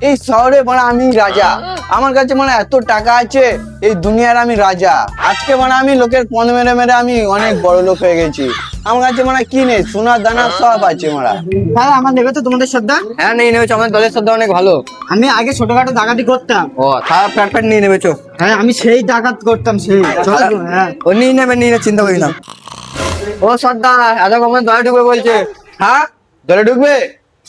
এই শহরে মানে আমি রাজা। আমার কাছে মানে এত টাকা আছে, এই দুনিয়ার আমি রাজা। আজকে মানে আমি লোকের পণ মেরে মেরে আমি অনেক বড় লোক হয়ে গেছি। আমার কাছে মানে কি নেই, সোনার দানা সব আছে মারা। হ্যাঁ, আমার নেবে তো তোমাদের শ্রদ্ধা? হ্যাঁ নিয়ে নেবেছো, আমাদের দলের শ্রদ্ধা অনেক ভালো। আমি আগে ছোটখাটো ডাকাতি করতাম। ও খারাপ প্যাট প্যাট নিয়ে নেবেছো। হ্যাঁ, আমি সেই ডাকাত করতাম সেই। চলো, হ্যাঁ। ও নিয়ে নেবে, নিয়ে নেবে, চিন্তা করি না। ও শ্রদ্ধা এত কমে দলে ঢুকবে বলছে। হ্যাঁ, দলে ঢুকবে?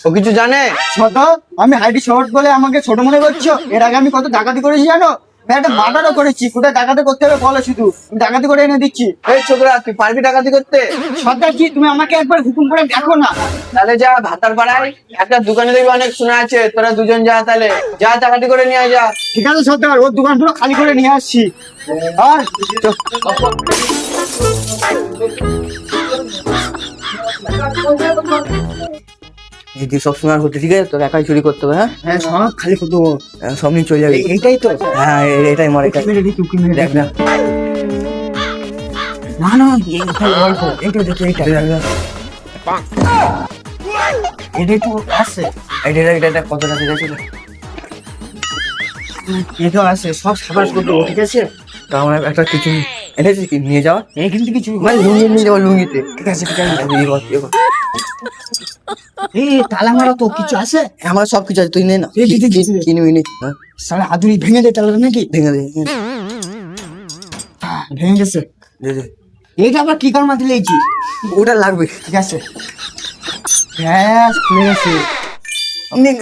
ও কিছু জানে? ছোট, আমি হাইডি শর্ট বলে আমাকে ছোট মনে করছো? এর আগে আমি কত ডাকাতি করেছি জানো? আমি একটা মার্ডারও করেছি। কোথায় ডাকাতি করতে হবে বলো শুধু, আমি ডাকাতি করে এনে দিচ্ছি। এই ছোকরা, তুই পারবি ডাকাতি করতে? সর্দার কি, তুমি আমাকে একবার হুকুম করে দেখো না। তাহলে যা, ভাতার পাড়ায় একটা দোকানে দেখবি অনেক সোনা আছে, তোরা দুজন যা, তাহলে যা ডাকাতি করে নিয়ে যা। ঠিক আছে সর্দার, ওর দোকান পুরো খালি করে নিয়ে আসছি। আর যদি সব সময় হচ্ছে, ঠিক আছে, তোকে একাই চুরি করতে হবে। হ্যাঁ হ্যাঁ, সব খালি করে দেবো। সব নিয়ে চলে যাবে। এইটাই তো। হ্যাঁ এটাই মরে, উকি মেরে দেখি, উকি মেরে দেখ দেখি। না। না না, এইটা অল্প, এইটা দেখি, এইটা এটাই তো আছে। এটা কতটা ঠিক আছে? এটাও আছে, সব সাবাস করে দেবো, ঠিক আছে? তার মানে একটা কিছু এটা হচ্ছে কি নিয়ে যাওয়া, এইখান থেকে কিছু মানে লুঙ্গি নিয়ে যাওয়া, লুঙ্গিতে। ঠিক আছে, ঠিক আছে। এই তালা মারা তো কিছু আছে? আমার সব কিছু আছে, তুই নে না। এই দিদি, দিদি। কিনবি নি? হ্যাঁ, সারা হাতুড়ি ভেঙে দে তালা নাকি? ভেঙে দে। ভেঙে গেছে। দে দে। এইটা আবার কি কর্মা দিলেছি? ওটা লাগবে। ঠিক আছে। ব্যাস, খুলে গেছে।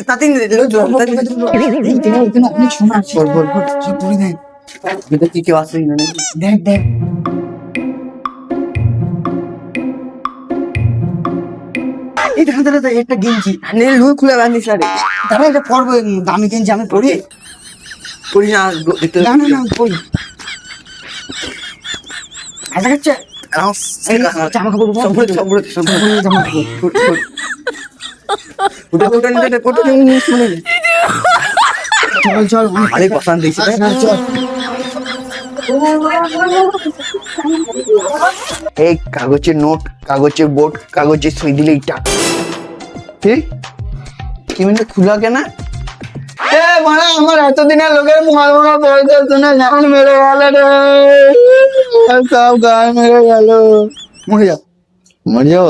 তাতেই নে দে, এখানে অনেক সোনা আছে। বল, বল, বল। সব পড়ে দেখ। ভিতরে কি কেউ আসেই না নাকি? দেখ দেখ। এই দেখা দাঁড়া, একটা গেঞ্জি। নে লুই খুলে বাঁধিস না রে। দাঁড়া, এটা পরবো, দামি গেঞ্জি আমি পরি। করিস না, দেখতে না না না, পরি। আশা করছে জামা কাপড় জামা কাপড়। চল চল, আরে পছন্দ দিয়েছে চল। এই কাগজের নোট, কাগজের বোর্ড, কাগজের সই দিলে এইটা কি মানে খুলা কেনা? এ মানে আমার এতদিনের লোকের মহা মহা পয়সা শুনে জান মেরে গেল রে, সব গায়ে মেরে গেল। মরে যাও। মরে যাও।